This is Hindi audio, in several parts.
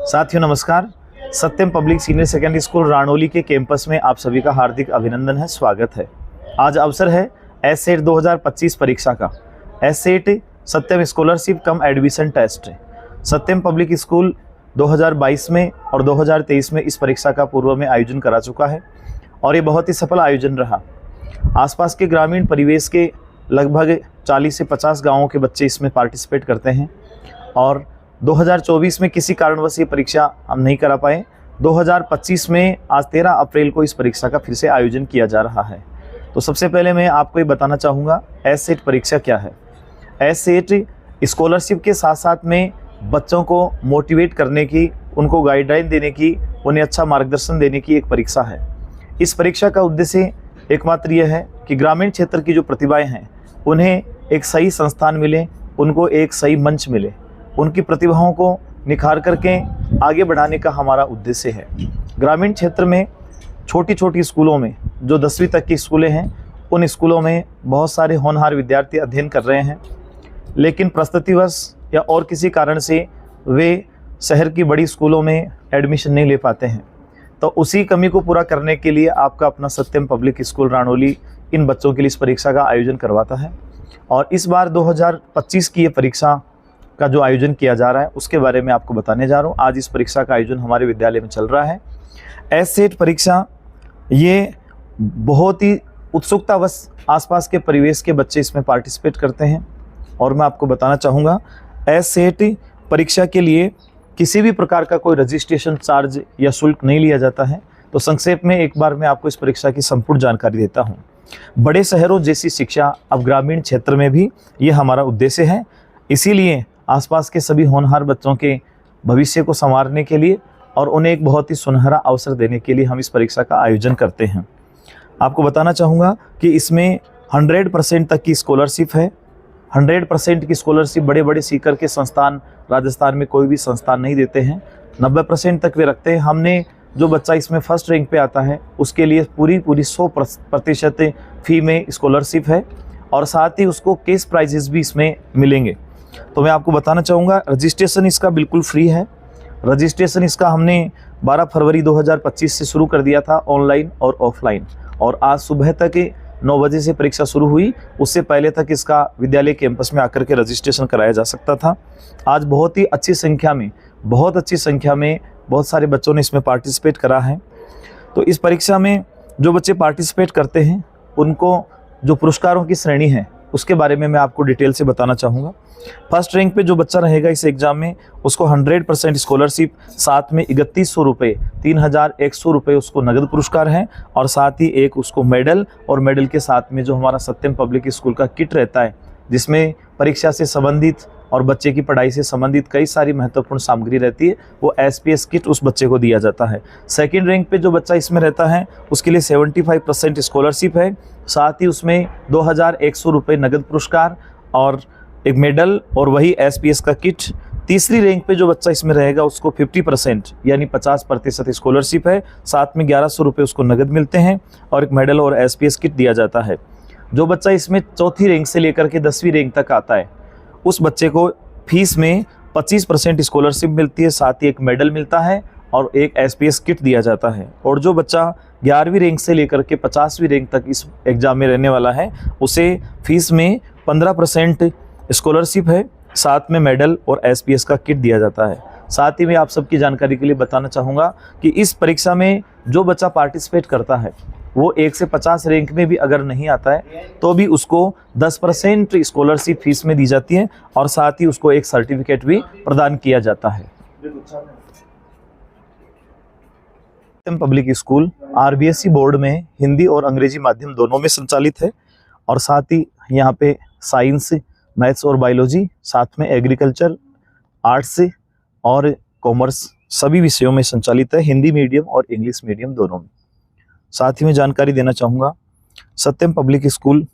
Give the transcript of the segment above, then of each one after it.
साथियों नमस्कार। सत्यम पब्लिक सीनियर सेकेंडरी स्कूल राणौली के कैंपस में आप सभी का हार्दिक अभिनंदन है, स्वागत है। आज अवसर है एस-सेट 2025 परीक्षा का। एस-सेट सत्यम स्कॉलरशिप कम एडमिशन टेस्ट। सत्यम पब्लिक स्कूल 2022 में और 2023 में इस परीक्षा का पूर्व में आयोजन करा चुका है और ये बहुत ही सफल आयोजन रहा। आसपास के ग्रामीण परिवेश के लगभग 40 से 50 गाँवों के बच्चे इसमें पार्टिसिपेट करते हैं और 2024 में किसी कारणवश ये परीक्षा हम नहीं करा पाए। 2025 में आज 13 अप्रैल को इस परीक्षा का फिर से आयोजन किया जा रहा है। तो सबसे पहले मैं आपको ये बताना चाहूँगा एस-सेट परीक्षा क्या है। एस-सेट स्कॉलरशिप के साथ साथ में बच्चों को मोटिवेट करने की, उनको गाइडलाइन देने की, उन्हें अच्छा मार्गदर्शन देने की एक परीक्षा है। इस परीक्षा का उद्देश्य एकमात्र यह है कि ग्रामीण क्षेत्र की जो प्रतिभाएँ हैं उन्हें एक सही संस्थान मिले, उनको एक सही मंच मिले, उनकी प्रतिभाओं को निखार करके आगे बढ़ाने का हमारा उद्देश्य है। ग्रामीण क्षेत्र में छोटी छोटी स्कूलों में जो 10वीं तक की स्कूलें हैं उन स्कूलों में बहुत सारे होनहार विद्यार्थी अध्ययन कर रहे हैं, लेकिन परिस्थितिवश या और किसी कारण से वे शहर की बड़ी स्कूलों में एडमिशन नहीं ले पाते हैं। तो उसी कमी को पूरा करने के लिए आपका अपना सत्यम पब्लिक स्कूल राणौली इन बच्चों के लिए इस परीक्षा का आयोजन करवाता है। और इस बार 2025 की ये परीक्षा का जो आयोजन किया जा रहा है उसके बारे में आपको बताने जा रहा हूँ। आज इस परीक्षा का आयोजन हमारे विद्यालय में चल रहा है। एस-सेट परीक्षा ये बहुत ही उत्सुकतावश आसपास के परिवेश के बच्चे इसमें पार्टिसिपेट करते हैं और मैं आपको बताना चाहूँगा एस-सेट परीक्षा के लिए किसी भी प्रकार का कोई रजिस्ट्रेशन चार्ज या शुल्क नहीं लिया जाता है। तो संक्षेप में एक बार मैं आपको इस परीक्षा की संपूर्ण जानकारी देता हूँ। बड़े शहरों जैसी शिक्षा अब ग्रामीण क्षेत्र में भी ये हमारा उद्देश्य है। इसीलिए आसपास के सभी होनहार बच्चों के भविष्य को संवारने के लिए और उन्हें एक बहुत ही सुनहरा अवसर देने के लिए हम इस परीक्षा का आयोजन करते हैं। आपको बताना चाहूँगा कि इसमें 100% तक की स्कॉलरशिप है। 100% की स्कॉलरशिप बड़े बड़े सीकर के संस्थान राजस्थान में कोई भी संस्थान नहीं देते हैं। 90% तक वे रखते हैं। हमने जो बच्चा इसमें फर्स्ट रैंक पे आता है उसके लिए पूरी 100% फ़ी में स्कॉलरशिप है और साथ ही उसको कैश प्राइजेस भी इसमें मिलेंगे। तो मैं आपको बताना चाहूँगा रजिस्ट्रेशन इसका बिल्कुल फ्री है। रजिस्ट्रेशन इसका हमने 12 फरवरी 2025 से शुरू कर दिया था, ऑनलाइन और ऑफलाइन, और आज सुबह तक 9 बजे से परीक्षा शुरू हुई। उससे पहले तक इसका विद्यालय कैंपस में आकर के रजिस्ट्रेशन कराया जा सकता था। आज बहुत ही अच्छी संख्या में बहुत सारे बच्चों ने इसमें पार्टिसिपेट करा है। तो इस परीक्षा में जो बच्चे पार्टिसिपेट करते हैं उनको जो पुरस्कारों की श्रेणी है उसके बारे में मैं आपको डिटेल से बताना चाहूँगा। फर्स्ट रैंक पे जो बच्चा रहेगा इस एग्ज़ाम में उसको 100% स्कॉलरशिप, साथ में 3100 रुपये, 3100 रुपये उसको नगद पुरस्कार है और साथ ही एक उसको मेडल, और मेडल के साथ में जो हमारा सत्यम पब्लिक स्कूल का किट रहता है जिसमें परीक्षा से संबंधित और बच्चे की पढ़ाई से संबंधित कई सारी महत्वपूर्ण सामग्री रहती है, वो SPS किट उस बच्चे को दिया जाता है। सेकंड रैंक पे जो बच्चा इसमें रहता है उसके लिए 75% स्कॉलरशिप है, साथ ही उसमें 2100 रुपये नगद पुरस्कार और एक मेडल और वही SPS का किट। तीसरी रैंक पे जो बच्चा इसमें रहेगा उसको 50% यानी 50% स्कॉलरशिप है, साथ में 1100 रुपये उसको नगद मिलते हैं और एक मेडल और SPS किट दिया जाता है। जो बच्चा इसमें चौथी रैंक से लेकर के 10वीं रैंक तक आता है उस बच्चे को फीस में 25% स्कॉलरशिप मिलती है, साथ ही एक मेडल मिलता है और एक SPS किट दिया जाता है। और जो बच्चा 11वीं रैंक से लेकर के 50वीं रैंक तक इस एग्ज़ाम में रहने वाला है उसे फीस में 15% स्कॉलरशिप है, साथ में मेडल और SPS का किट दिया जाता है। साथ ही मैं आप सबकी जानकारी के लिए बताना चाहूँगा कि इस परीक्षा में जो बच्चा पार्टिसिपेट करता है वो 1 से 50 रैंक में भी अगर नहीं आता है तो भी उसको 10% स्कॉलरशिप फीस में दी जाती है और साथ ही उसको एक सर्टिफिकेट भी प्रदान किया जाता है। सत्यम पब्लिक स्कूल RBSE बोर्ड में हिंदी और अंग्रेजी माध्यम दोनों में संचालित है और साथ ही यहाँ पे साइंस, मैथ्स और बायोलॉजी, साथ में एग्रीकल्चर, आर्ट्स और कॉमर्स सभी विषयों में संचालित है, हिंदी मीडियम और इंग्लिश मीडियम दोनों में। साथ ही मैं जानकारी देना चाहूँगा सत्यम पब्लिक स्कूल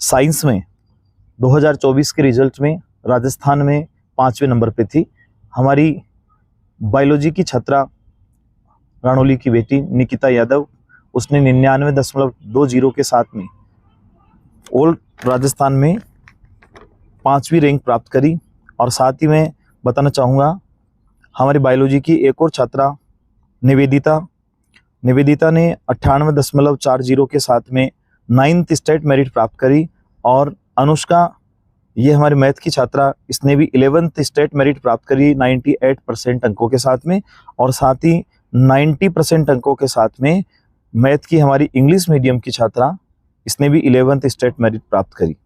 साइंस में 2024 के रिजल्ट में राजस्थान में 5वें नंबर पे थी। हमारी बायोलॉजी की छात्रा राणौली की बेटी निकिता यादव, उसने 99.20 के साथ में ऑल राजस्थान में 5वीं रैंक प्राप्त करी। और साथ ही मैं बताना चाहूँगा हमारी बायोलॉजी की एक और छात्रा निवेदिता ने 98.40 के साथ में 9th स्टेट मेरिट प्राप्त करी। और अनुष्का, ये हमारी मैथ की छात्रा, इसने भी 11th स्टेट मेरिट प्राप्त करी 98% अंकों के साथ में। और साथ ही 90% अंकों के साथ में मैथ की हमारी इंग्लिश मीडियम की छात्रा, इसने भी 11th स्टेट मेरिट प्राप्त करी।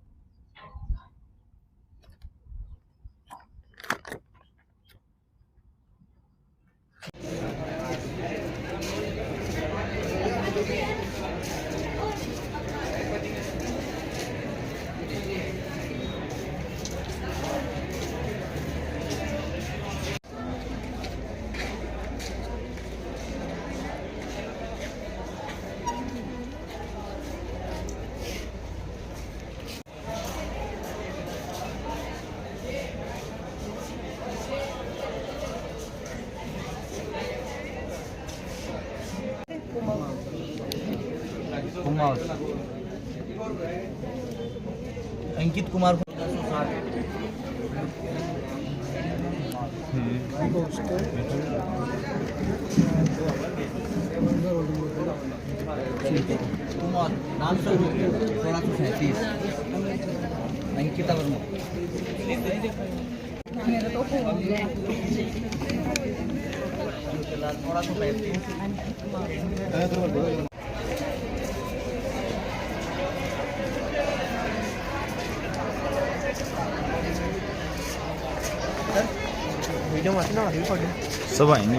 कुमार अंकित कुमार कुमार नाम 1637 अंकिता वर्मा मेरा तो फोन है 1635 वीडियो में ना रिकॉर्डिंग सब आएंगे।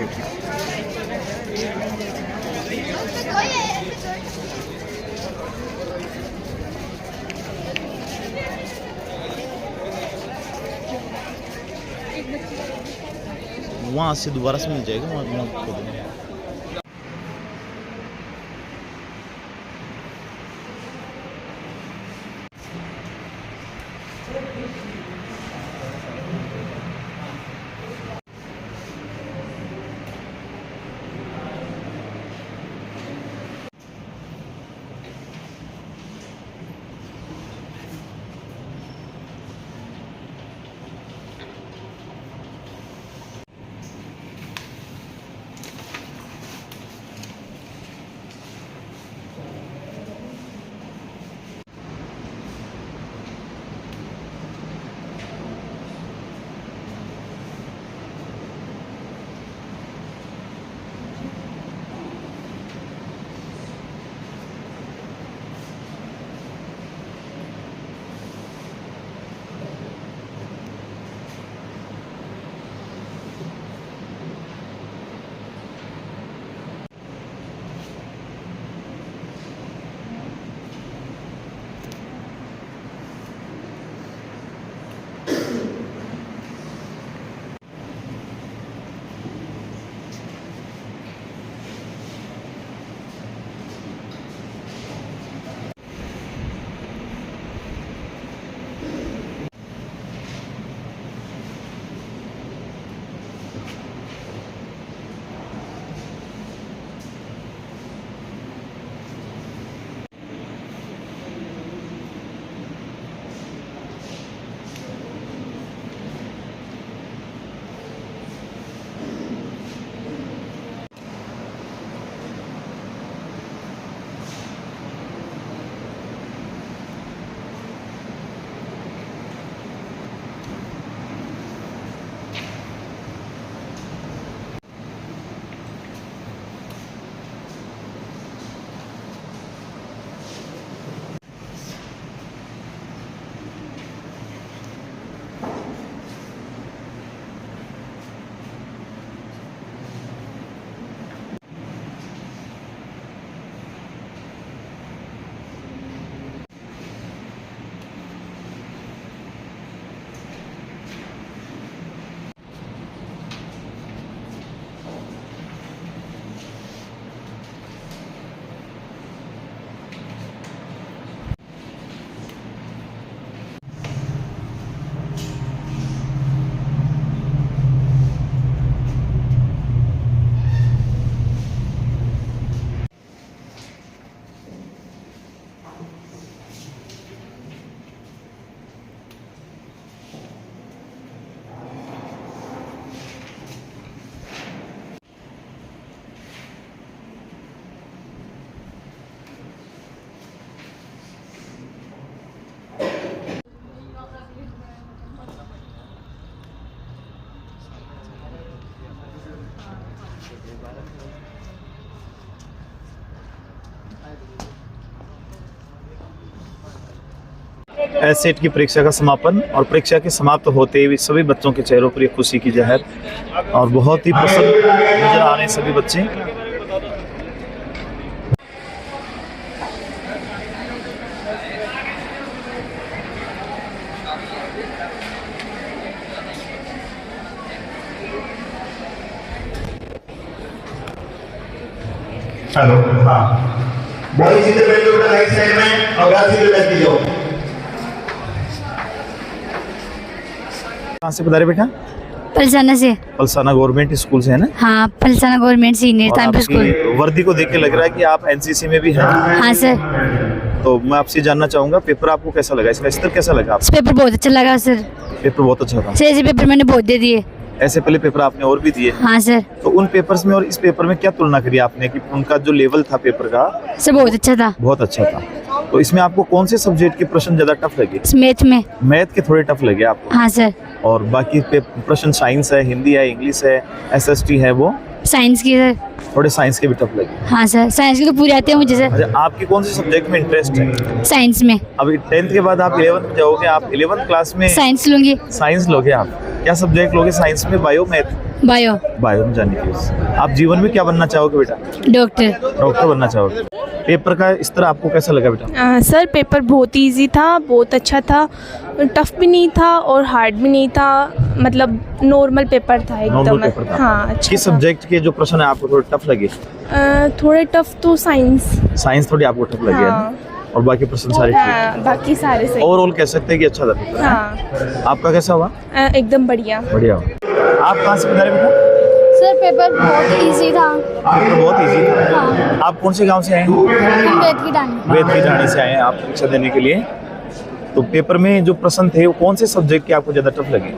वहाँ से दोबारा से मिल जाएगा, वहाँ खोल देंगे। एसेट की परीक्षा का समापन और परीक्षा के समाप्त होते हुए सभी बच्चों के चेहरों पर एक खुशी की लहर और बहुत ही प्रसन्न नजर आ रहे हैं सभी बच्चे। हेलो, हाँ, बॉयज सीधे बैठ जाओ बेटा राइट साइड में और गर्ल्स सीधे बैठ जाओ। कहाँ से बता रहे बेटा? पलसाना से। पलसाना गवर्नमेंट स्कूल से है ना? हाँ, पलसाना गवर्नमेंट सीनियर और टाइम स्कूल। आपकी वर्दी को देख के लग रहा है कि आप एनसीसी में भी हैं। हाँ सर। तो मैं आपसे जानना चाहूंगा पेपर आपको कैसा लगा, इसका स्तर कैसा लगा आपको? पेपर बहुत अच्छा लगा सर। पेपर बहुत अच्छा था। सर ऐसे पेपर मैंने बहुत दे दिए। ऐसे पहले पेपर आपने और भी दिए? हाँ सर। तो उन पेपर्स में और इस पेपर में क्या तुलना करी आपने कि उनका जो लेवल था पेपर का? सर बहुत अच्छा था। बहुत अच्छा था। तो इसमें आपको कौन से सब्जेक्ट के प्रश्न ज्यादा टफ लगे? मैथ में। मैथ के थोड़े टफ लगे आपको? हाँ सर। और बाकी प्रश्न साइंस है, हिंदी है, इंग्लिश है, एसएसटी है, वो साइंस की सर। थोड़े साइंस के भी टफ लगे? हाँ सर, साइंस की तो पूरी आती है मुझे सर। अच्छा, आपकी कौन से सब्जेक्ट में इंटरेस्ट है? साइंस में। अभी 10th के बाद आप 11th में जाओगे, आप 11th क्लास में साइंस लूंगी। साइंस लोगे आप? क्या सब्जेक्ट लोगे साइंस में? Bio, math? बायो। बायो में जाने की। आप जीवन में क्या बनना चाहोगे बेटा? डॉक्टर। डॉक्टर बनना चाहोगे। पेपर का इस तरह आपको कैसा लगा बेटा? सर पेपर बहुत इजी था, बहुत अच्छा था, टफ भी नहीं था और हार्ड भी नहीं था, मतलब नॉर्मल पेपर था एकदम। नॉर्मल पेपर था। हाँ, अच्छा किस था। सब्जेक्ट के जो प्रश्न है आपको थोड़े टफ लगे? थोड़े टफ तो साइंस। साइंस थोड़ी आपको टफ लगे है हाँ। ना? और बाकी प्रश्न सारे ठीक? बाकी सारे सही। ओवरऑल कह सकते हैं कि अच्छा था पेपर। हाँ, आपका कैसा हुआ? एकदम बढ़िया। बढ़िया हुआ। आप कहाँ से बता रहे बेटा? सर पेपर बहुत इजी था। पेपर बहुत इजी था। हाँ। आप कौन से गांव से आए हैं? वेद की डानी। वेद की ढाणी से आए हैं आप परीक्षा देने के लिए। तो पेपर में जो प्रश्न थे वो कौन से सब्जेक्ट के आपको ज्यादा टफ लगे?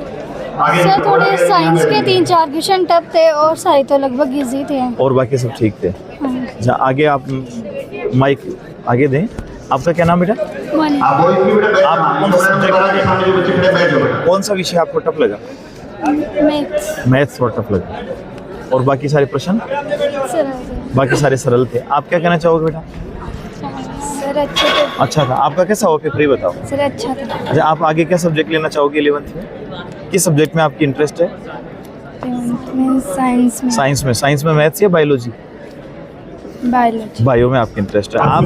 सर थोड़े साइंस के 3-4 क्वेश्चन टफ थे और सारे तो लगभग इजी थे। और बाकी सब ठीक थे। हाँ। आगे आप माइक आगे दें। आपका क्या नाम बेटा? मनी। आप बॉयज भी बेटा बैठ जाओ। आप कौन सा सब्जेक्ट के सामने जो बच्चे खड़े बैठ जाओ बेटा। कौन सा विषय आपको टफ लगा? मैथ। मैथ्स थोड़ा टफ लगा। और बाकी सारे प्रश्न? सर बाकी सारे सरल थे। आप क्या कहना चाहोगे बेटा? सर अच्छा था। अच्छा था। आपका कैसा हुआ पेपर, ये बताओ। सर अच्छा था। अच्छा, आप आगे क्या सब्जेक्ट लेना चाहोगे 11th में? किस सब्जेक्ट में आपकी इंटरेस्ट है? साइंस में। साइंस में। साइंस में मैथ्स या बायोलॉजी? बायोलॉजी। बायो में आपकी इंटरेस्ट है। आप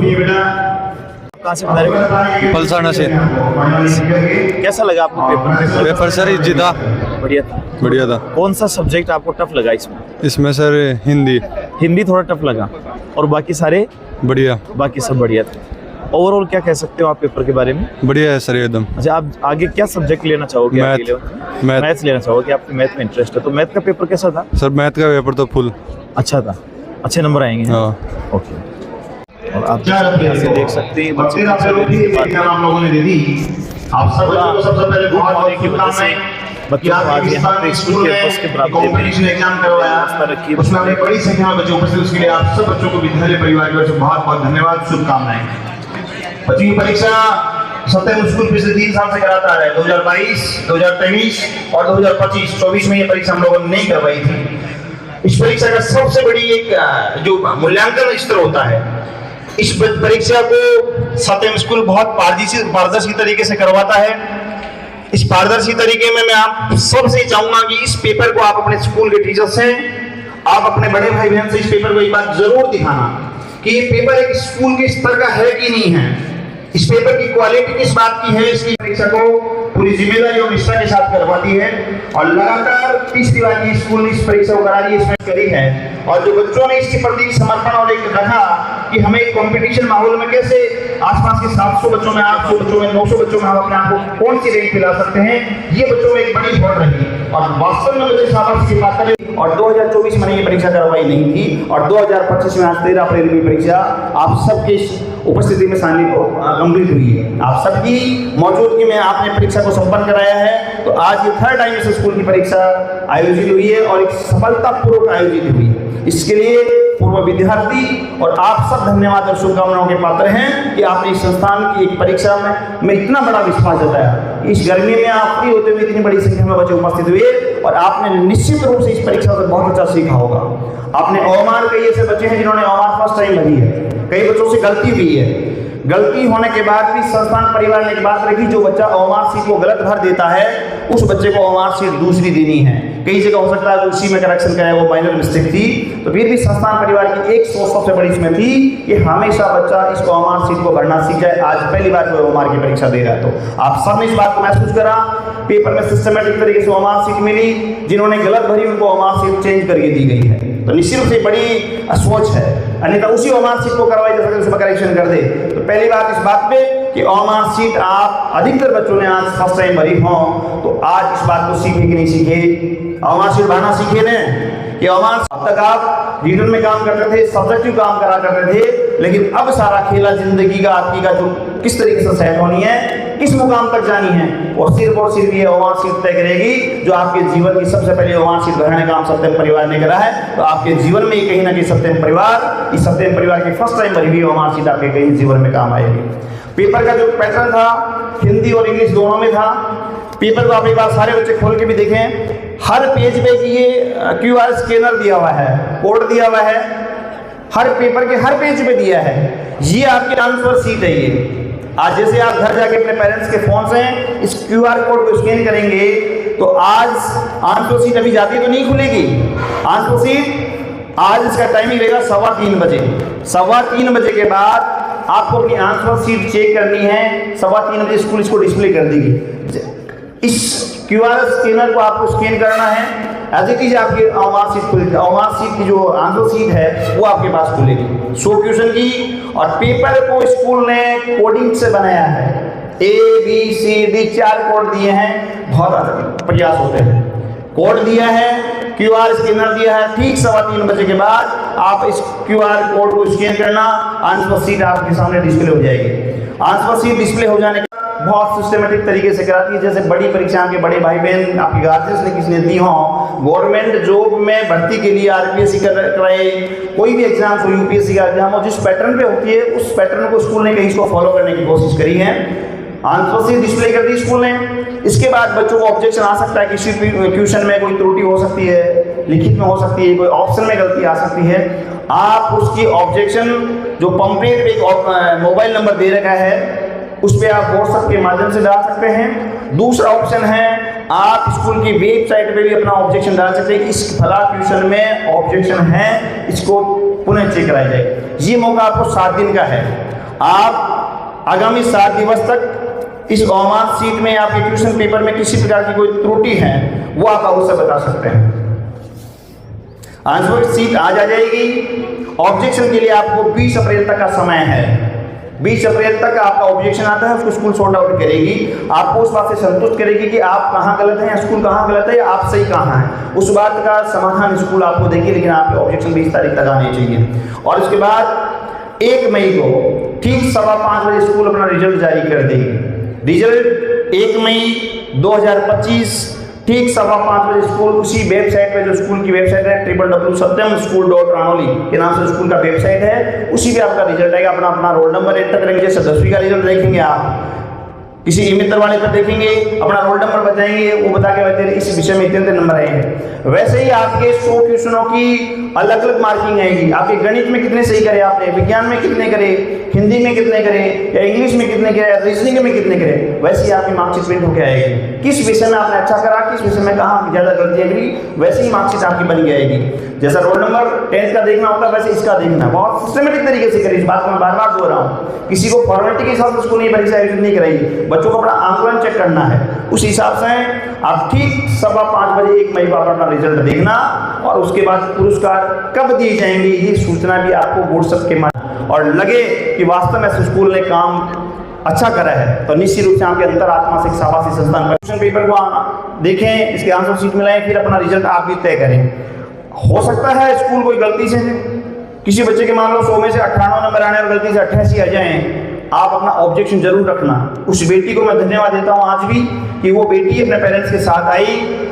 कहाँ से बता रहे हैं? पलसाना से। कैसा लगा आपको पेपर? पेपर सर इजी था, बढ़िया था। बढ़िया था। कौन सा सब्जेक्ट आपको टफ लगा इसमें? इसमें सर हिंदी। हिंदी थोड़ा टफ लगा और बाकी सारे? बढ़िया। बाकी सब बढ़िया थे। ओवरऑल क्या कह सकते हो आप पेपर के बारे में? बढ़िया है सर एकदम। अच्छा, आप आगे क्या सब्जेक्ट लेना चाहोगे? मैथ। मैथ्स लेना चाहोगे। आपको मैथ में इंटरेस्ट है, तो मैथ का पेपर कैसा था? सर मैथ का पेपर तो फुल अच्छा था। अच्छे नंबर आएंगे। हाँ। ओके। और आप यहाँ से देख सकते हैं बच्चे आप लोगों ने दे दी। आप सब बच्चों को सबसे पहले बहुत होने की वजह से बच्चों को आज यहाँ पे स्कूल कैंपस के बराबर कॉम्पिटिशन एग्जाम करवाया, उसमें हमने बड़ी संख्या में बच्चों उपस्थित, उसके लिए आप सब बच्चों को विद्यालय परिवार की ओर से बहुत बहुत धन्यवाद, शुभकामनाएं। बच्चों की परीक्षा सत्यम स्कूल पिछले 3 साल से कराता है। 2022, 2023 और 2025-24 में ये परीक्षा हम लोगों ने नहीं करवाई थी। इस परीक्षा का सबसे बड़ी एक जो मूल्यांकन स्तर होता है, इस परीक्षा को सत्यम स्कूल बहुत पारदर्शी तरीके से करवाता है। इस पारदर्शी तरीके में मैं आप सबसे चाहूंगा कि इस पेपर को आप अपने स्कूल के टीचर से, आप अपने बड़े भाई बहन से इस पेपर को एक बार जरूर दिखाना कि ये पेपर एक स्कूल के स्तर का है कि नहीं है, इस पेपर की क्वालिटी किस बात की है। इसकी परीक्षा को पूरी जिम्मेदारी और निष्ठा के साथ करवाती है और लगातार तीसरी बार ये स्कूल ने इस परीक्षा को करा रही है, इसमें करी है। और जो बच्चों ने इसके प्रति समर्पण और एक रखा कि हमें एक कंपटीशन माहौल में कैसे आसपास के 700 बच्चों में, 800 बच्चों में, 900 बच्चों में हम अपने आप को कौन सी रैंक दिला सकते हैं, ये बच्चों में एक बड़ी होड़ रही और वास्तव में मुझे शाबाशी की बात करें। और 2024 में ये परीक्षा करवाई नहीं थी और 2025 में आज 13 अप्रैल की परीक्षा आप सबके उपस्थिति में कंप्लीट हुई है। आप सबकी मौजूदगी में आपने परीक्षा को संपन्न कराया है। तो आज ये 3rd टाइम इस स्कूल की परीक्षा आयोजित हुई है और एक सफलतापूर्वक आयोजित हुई है। इसके लिए पूर्व विद्यार्थी और आप सब धन्यवाद और शुभकामनाओं के पात्र हैं कि आपने इस संस्थान की एक परीक्षा में इतना बड़ा विश्वास जताया। इस गर्मी में आप फ्री होते हुए इतनी बड़ी संख्या में बच्चे उपस्थित हुए और आपने निश्चित रूप से इस परीक्षा से बहुत अच्छा सीखा होगा। आपने ओमान, कई ऐसे बच्चे हैं जिन्होंने ओमान फर्स्ट टाइम भरी है, कई बच्चों से गलती हुई है, गलती होने के बाद भी संस्थान परिवार ने एक बात रखी, जो बच्चा ओमार सीट को गलत भर देता है उस बच्चे को ओमार सीट दूसरी देनी है। कई जगह हो सकता है उसी में करेक्शन कराया, वो माइनर मिस्टेक थी, तो फिर भी संस्थान परिवार की एक सोच सबसे बड़ी इसमें थी कि हमेशा बच्चा इस ओमार सीट को भरना सीख जाए। आज पहली बार कोई ओमार की परीक्षा दे रहा है तो आप सबने इस बात को महसूस करा, पेपर में सिस्टमेटिक तरीके से ओमार सीट मिली, जिन्होंने गलत भरी उनको ओमार सीट चेंज करके दी गई है। तो निश्चित रूप से बड़ी सोच है, अन्यथा उसी ओमार सीट को करवाई जा सकती है, उसमें करेक्शन कर दे। तो पहली बात इस बात पे कि ओमार सीट आप अधिकतर बच्चों ने आज फर्स्ट टाइम भरी हो, तो आज इस बात को सीखे कि नहीं सीखे, ओमार सीट भरना सीखे ने कि ओमार। अब तक आप रीडर में काम करते थे, सब्जेक्टिव काम करा करते थे, लेकिन अब सारा खेला जिंदगी का आपकी का जो किस तरीके से सेट होनी है, किस मुकाम तक जानी है, और सिर्फ ये ओमार सीट तय करेगी, जो आपके जीवन की सबसे पहले ओमार सीट भरने का काम सत्यम परिवार ने करा है। तो आपके जीवन में कहीं ना कहीं सत्यम परिवार, इस सत्यम परिवार की फर्स्ट टाइम भरी हुई ओमार सीट आपके कहीं जीवन में काम आएगी। पेपर का जो पैटर्न था हिंदी और इंग्लिश दोनों में था। पेपर को आप एक बार सारे बच्चे खोल के भी देखें, हर पेज पे ये QR स्कैनर दिया हुआ है, कोड दिया हुआ है, हर पेपर के हर पेज पे दिया है। ये आपकी आंसर सीट है। ये आज जैसे आप घर जाके अपने पेरेंट्स के फोन से इस QR कोड को स्कैन करेंगे, तो आज आंसर सीट अभी जाती तो नहीं खुलेगी। आंसर सीट आज इसका टाइमिंग रहेगा 3:15 बजे। 3:15 बजे के बाद आपको अपनी आंसर सीट चेक करनी है। 3:15 बजे स्कूल इसको डिस्प्ले कर देगी। इस QR स्कैनर को आपको स्कैन करना है, एज इट इज आपकी ओमार सीट खुलेगी। ओमार सीट की जो आंसर सीट है वो आपके पास खुलेगी 100 क्वेश्चन की। और पेपर को स्कूल ने कोडिंग से बनाया है, ABCD 4 कोड दिए हैं, बहुत प्रयास होते हैं। कोड दिया है, QR स्कैनर दिया है। ठीक 3:15 बजे के बाद आप इस QR कोड को स्कैन करना, आंसर सीट आपके सामने डिस्प्ले हो जाएगी। आंसर सीट डिस्प्ले हो जाने के बहुत सिस्टमेटिक तरीके से कराती है, जैसे बड़ी परीक्षाओं के बड़े भाई बहन आपके गार्जियंस ने किसने दी हो, गवर्नमेंट जॉब में भर्ती के लिए RPSC कराए, कोई भी एग्जाम हो, UPSC का एग्जाम हो, जिस पैटर्न पे होती है उस पैटर्न को स्कूल ने कहीं इसको फॉलो करने की कोशिश करी है। आंसर सीट डिस्प्ले कर दी स्कूल ने। इसके बाद बच्चों को ऑब्जेक्शन आ सकता है, किसी क्वेश्चन में कोई त्रुटि हो सकती है, लिखित में हो सकती है, कोई ऑप्शन में गलती आ सकती है। आप उसकी ऑब्जेक्शन जो पंपलेट पे मोबाइल नंबर दे रखा है उस पर आप व्हाट्सएप के माध्यम से डाल सकते हैं। दूसरा ऑप्शन है आप स्कूल की वेबसाइट पे भी अपना ऑब्जेक्शन डाल सकते हैं कि इस फला क्वेश्चन में ऑब्जेक्शन है, इसको पुनः चेक कराया जाए। ये मौका आपको 7 दिन का है। आप आगामी 7 दिवस तक इस ओमार सीट में आपके क्वेश्चन पेपर में किसी प्रकार की कोई त्रुटि है वो आप अवश्य बता सकते हैं। आंसर सीट आज आ जाएगी। ऑब्जेक्शन के लिए आपको 20 अप्रैल तक का समय है। 20 अप्रैल तक आपका ऑब्जेक्शन आता है, उसको स्कूल सॉर्ट आउट करेगी, आपको उस बात से संतुष्ट करेगी कि आप कहाँ गलत हैं या स्कूल कहाँ गलत है या आप सही कहाँ हैं। उस बात का समाधान स्कूल आपको देगी, लेकिन आपके ऑब्जेक्शन 20 तारीख तक आने चाहिए। और उसके बाद 1 मई को ठीक 5:15 बजे स्कूल अपना रिजल्ट जारी कर देगी। रिजल्ट 1 मई 2025 ठीक 5:15 बजे स्कूल उसी वेबसाइट पे, जो स्कूल की वेबसाइट है www.satyamschool.ranoli के नाम से स्कूल का वेबसाइट है, उसी पे आपका रिजल्ट आएगा। अपना रोल नंबर एंटर करेंगे, जैसे 10वीं का रिजल्ट देखेंगे आप किसी ई-मित्र वाले पर देखेंगे, अपना रोल नंबर बताएंगे, वो बता के बताते इस विषय में इतने नंबर आए हैं। वैसे ही आपके 100 क्वेश्चनों की अलग अलग मार्किंग आएगी। आपके गणित में कितने सही करे आपने, विज्ञान में कितने करे, हिंदी में कितने करे, या इंग्लिश में कितने करे, रीजनिंग में कितने करे, वैसे ही आपकी मार्कशीट प्रिंट होकर आएगी। किस विषय में आपने अच्छा करा, किस विषय में कहाँ ज्यादा गलतियां करी, वैसे ही मार्कशीट आपकी बन के आएगी। जैसा रोल नंबर 10th का देखना होता है वैसे इसका देखना, बहुत सिस्टमेटिक तरीके से करिए। इस बात को मैं बार बार बोल रहा हूँ, किसी को फॉर्मेलिटी के हिसाब से स्कूल नहीं परीक्षा आयोजित नहीं कराई, बच्चों को अपना आंकलन चेक करना है। उस हिसाब से आप ठीक 5:15 बजे 1 मई को अपना रिजल्ट देखना, और उसके बाद पुरस्कार कब दिए जाएंगे ये सूचना भी आपको व्हाट्सएप के माध्यम, और लगे कि वास्तव में स्कूल ने काम अच्छा करा है तो निश्चित रूप से आपके अंतरात्मा से एक शाबाशी संस्थान क्वेश्चन पेपर को देखें, इसके आंसर शीट मिलाएं, फिर अपना रिजल्ट आप भी तय करें। हो सकता है स्कूल कोई गलती से किसी बच्चे के मान लो 100 में से 98 नंबर आने और गलती से 88 आ जाएं, आप अपना ऑब्जेक्शन जरूर रखना। उस बेटी को मैं धन्यवाद देता हूं आज भी कि वो बेटी अपने पेरेंट्स के साथ आई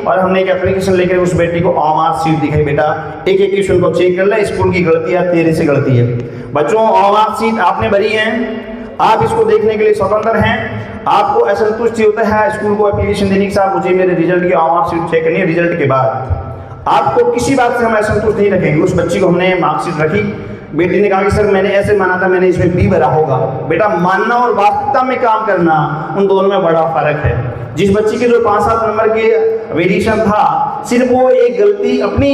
और हमने एक एप्लीकेशन लेकर उस बेटी को ओमार सीट दिखाई, बेटा एक एक क्वेश्चन को चेक कर ले, स्कूल की गलती है, तेरे से गलती है। बच्चों ओमार सीट आपने भरी है, आप इसको देखने के लिए स्वतंत्र हैं। आपको असंतुष्टि होता है स्कूल को एप्लीकेशन देने के साथ, मुझे मेरे रिजल्ट की ओमार सीट चेक करनी है, रिजल्ट के बाद आपको किसी बात से हम असंतुष्ट नहीं रखेंगे। उस बच्ची को हमने मार्कशीट रखी, बेटी ने कहा कि सर मैंने ऐसे माना था, मैंने इसमें बी भरा होगा। बेटा, मानना और वास्तविकता में काम करना, उन दोनों में बड़ा फर्क है। जिस बच्ची के जो 5-7 नंबर के वेरिएशन था, सिर्फ वो एक गलती अपनी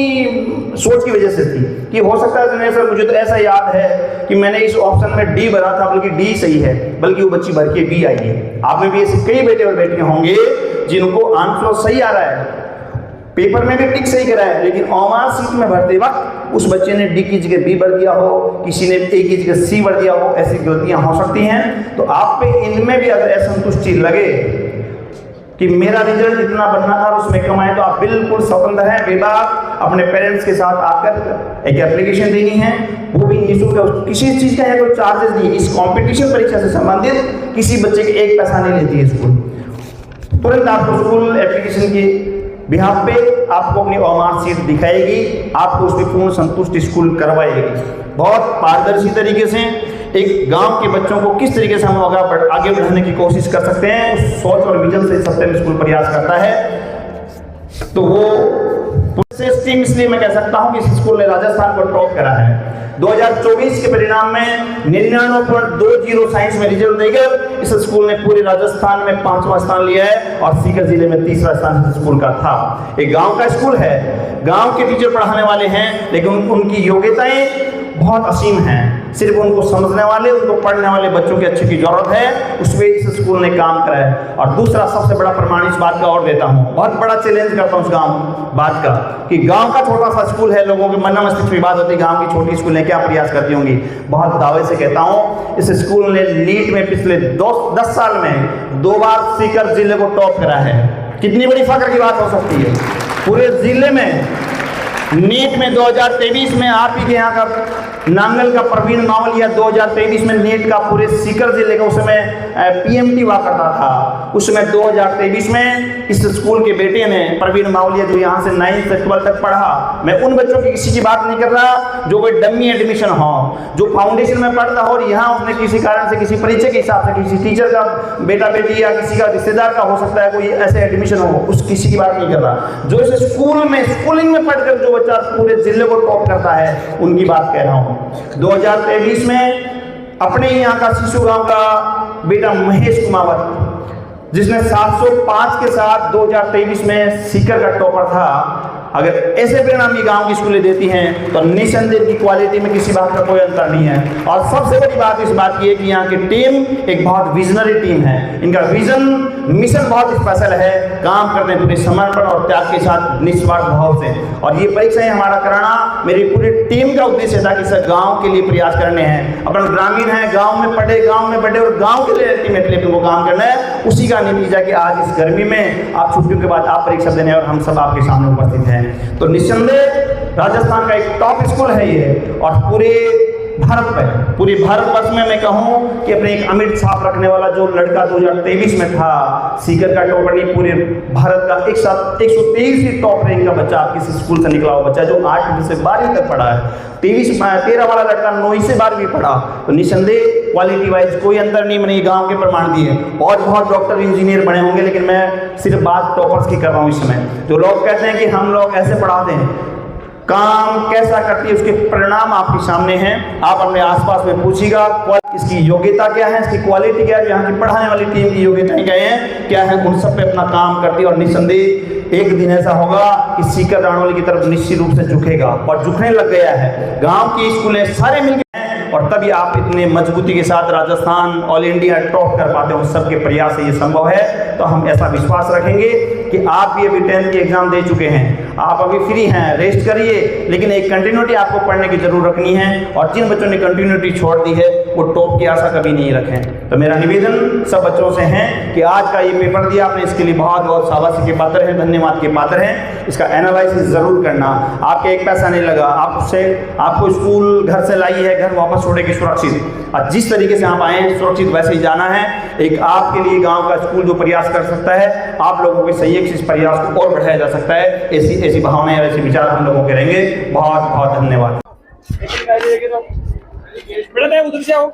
सोच की वजह से थी कि हो सकता है नहीं सर मुझे तो ऐसा याद है कि मैंने इस ऑप्शन में डी भरा था, बल्कि डी सही है, बल्कि वो बच्ची भर के बी आई है। आप में भी ऐसे कई बेटे और बेटियां होंगे जिनको आंसर सही आ रहा है, पेपर में भी टिक सही करा है, लेकिन ओमार सीट में भरते वक्त उस बच्चे ने डी की जगह बी भर दिया हो, किसी ने ए की जगह सी भर दिया हो। ऐसी गलतियां हो सकती हैं। तो आप पे इनमें भी अगर असंतुष्टि लगे कि मेरा रिजल्ट इतना बनना था और उसमें कम आए, तो आप बिल्कुल स्वतंत्र हैं, बेबाक अपने पेरेंट्स के साथ आकर एक एप्लीकेशन देनी है, वो भी निःशुल्क, किसी चीज़ का कोई चार्जेस नहीं। इस कंपटीशन परीक्षा से संबंधित किसी बच्चे के एक पैसा नहीं लेती है स्कूल। तुरंत आपको स्कूल एप्लीकेशन की बिहाफ पे आपको अपनी ओमार सीट दिखाएगी, आपको उसमें पूर्ण संतुष्ट स्कूल करवाएगी। बहुत पारदर्शी तरीके से एक गांव के बच्चों को किस तरीके से हम आगे बढ़ाने की कोशिश कर सकते हैं, उस सोच और विजन से सत्यम स्कूल प्रयास करता है। तो वो टीम, इसलिए मैं कह सकता हूं कि इस स्कूल ने राजस्थान को टॉप करा है। 2024 के परिणाम में 99.20 साइंस में रिजल्ट देकर इस स्कूल ने पूरे राजस्थान में 5वां स्थान लिया है और सीकर जिले में 3रा स्थान इस स्कूल का था। एक गांव का स्कूल है, गांव के टीचर पढ़ाने वाले हैं, लेकिन उनकी योग्यताएं बहुत असीम हैं। सिर्फ उनको समझने वाले, उनको पढ़ने वाले बच्चों के अच्छे की जरूरत है, उसमें इस स्कूल ने काम करा है। और दूसरा सबसे बड़ा प्रमाण इस बात का और देता हूं, बहुत बड़ा चैलेंज करता हूं उस गांव बात का, कि गांव का छोटा सा स्कूल है, लोगों के मन मस्तिष्क में बात होती है गांव की छोटी स्कूल ने क्या प्रयास करती होंगी। बहुत दावे से कहता हूं, इस स्कूल ने नीट में पिछले 10 साल में 2 बार सीकर जिले को टॉप करा है। कितनी बड़ी फख्र की बात हो सकती है। पूरे जिले में नीट में 2023 में आप ही के यहाँ का नांगल का प्रवीण मावलिया 2023 में नीट का पूरे सीकर जिले का उस समय पीएमटी हुआ करता था। उस समय 2023 में इस स्कूल के बेटे ने, प्रवीण मावलिया, जो यहाँ से 9 से 12 तक पढ़ा, मैं उन बच्चों की किसी की बात नहीं कर रहा जो कोई डमी एडमिशन हो, जो फाउंडेशन में पढ़ता हो और यहाँ उसने किसी कारण से, किसी परिचय के हिसाब से, किसी टीचर का बेटा बेटी या किसी का रिश्तेदार का हो सकता है कोई ऐसे एडमिशन हो, उस किसी की बात नहीं कर रहा। जो इस स्कूल में स्कूलिंग में पढ़कर जो बच्चा पूरे जिले को टॉप करता है, उनकी बात कह रहा हूँ। 2023 में अपने ही यहाँ का शिशु गांव का बेटा महेश कुमावत, जिसने 705 के साथ 2023 में सीकर का टॉपर था, अगर ऐसे परिणाम ये गांव की स्कूलें देती हैं तो निसंदेह की क्वालिटी में किसी बात का कोई अंतर नहीं है। और सबसे बड़ी बात इस बात की है कि यहाँ की टीम एक बहुत विजनरी टीम है। इनका विजन, मिशन बहुत स्पेशल है, काम करते हैं पूरे समर्पण और त्याग के साथ, निस्वार्थ भाव से। और ये परीक्षाएं हमारा कराना मेरी पूरी टीम का उद्देश्य था कि सर गाँव के लिए प्रयास करने हैं। अपन ग्रामीण है, गाँव में पढ़े, गाँव में बढ़े और गाँव के लिए अल्टीमेटली अपने को काम करना है। उसी का नतीजा कि आज इस गर्मी में आप छुट्टियों के बाद आप परीक्षा देने और हम सब आपके सामने उपस्थित हैं। तो निस्संदेह राजस्थान का एक टॉप स्कूल है ये, और पूरे भारत में, पूरे भारतवर्ष में मैं कहूं कि अपने एक अमिट छाप रखने वाला जो लड़का 2023 में था, सीकर का टॉपर नहीं, पूरे भारत का 123 टॉप रैंक का बच्चा किसी स्कूल से निकला हुआ बच्चा जो 8वीं से 12वीं तक पढ़ा है। 13 वाला लड़का 9वीं से 12वीं पढ़ा। तो निसंदेह क्वालिटी वाइज कोई अंतर नहीं, मैंने गांव के प्रमाण दिए। और बहुत डॉक्टर इंजीनियर बने होंगे, लेकिन मैं सिर्फ बात टॉपर्स की कर रहा हूँ इस समय। जो लोग कहते हैं कि हम लोग ऐसे पढ़ाते हैं, काम कैसा करती है उसके परिणाम आपके सामने हैं। आप अपने आसपास में पूछिएगा इसकी योग्यता क्या है, इसकी क्वालिटी क्या है, यहाँ की पढ़ाने वाली टीम की योग्यताएं क्या है, उन सब पे अपना काम करती है। और निसंदेह एक दिन ऐसा होगा कि सीकर राणौली की तरफ निश्चित रूप से झुकेगा और झुकने लग गया है। गांव की स्कूलें सारे मिलकर और तभी आप इतने मजबूती के साथ राजस्थान ऑल इंडिया टॉप कर पाते हो। सबके प्रयास से ये संभव है। तो हम ऐसा विश्वास रखेंगे कि आप भी अभी 10th के एग्जाम दे चुके हैं, आप अभी फ्री हैं, रेस्ट करिए, लेकिन एक कंटिन्यूटी आपको पढ़ने की जरूर रखनी है। और जिन बच्चों ने कंटिन्यूटी छोड़ दी है वो टॉप की आशा कभी नहीं रखें। तो मेरा निवेदन सब बच्चों से है कि आज का ये पेपर दिया आपने, इसके लिए बहुत बहुत शाबाशी के पात्र हैं, धन्यवाद के पात्र हैं। इसका एनालिसिस जरूर करना, आपके एक पैसा नहीं लगा, आपको स्कूल घर से लाई है, घर वापस छोड़ेगी सुरक्षित। और जिस तरीके से आप आए हैं सुरक्षित वैसे ही जाना है। एक आपके लिए गांव का स्कूल जो प्रयास कर सकता है, आप लोगों के सहयोग से इस प्रयास को और बढ़ाया जा सकता है। ऐसी भावनाएं, ऐसे विचार हम लोगों के रहेंगे। बहुत बहुत धन्यवाद। उधर से आओ।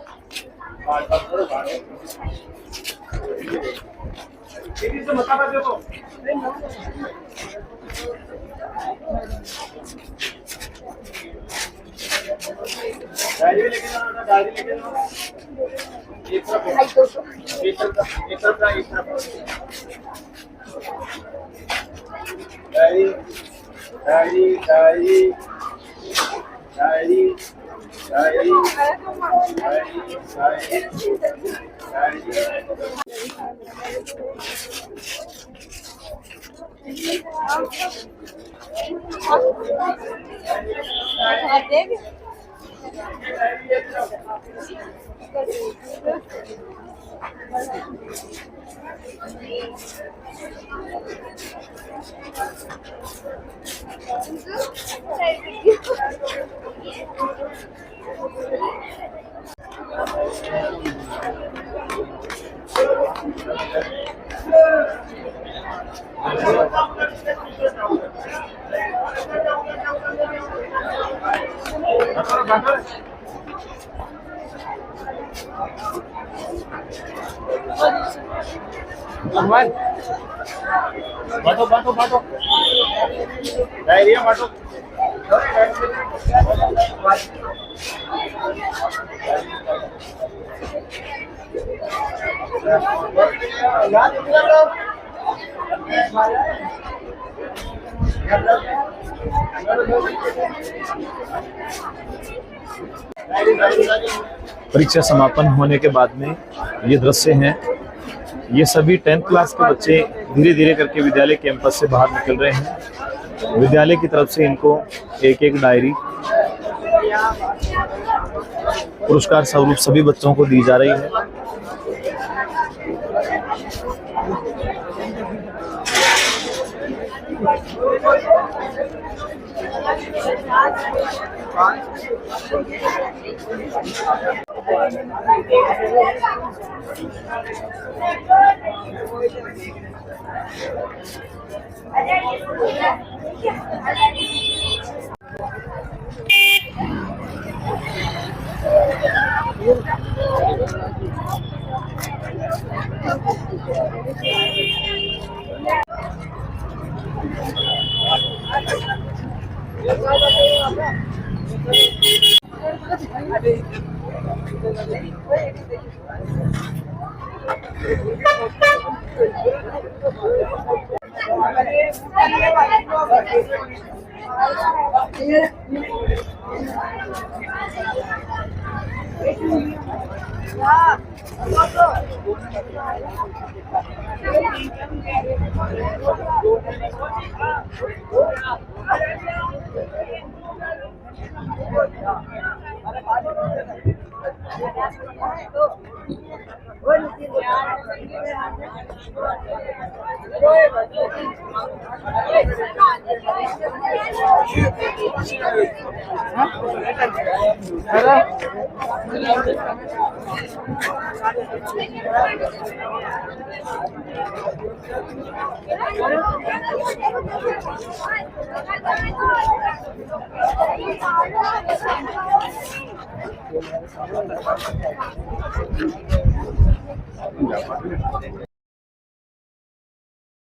परीक्षा समापन होने के बाद में ये दृश्य हैं, ये सभी 10th क्लास के बच्चे धीरे धीरे करके विद्यालय कैंपस से बाहर निकल रहे हैं। विद्यालय की तरफ से इनको एक एक डायरी पुरस्कार स्वरूप सभी बच्चों को दी जा रही है।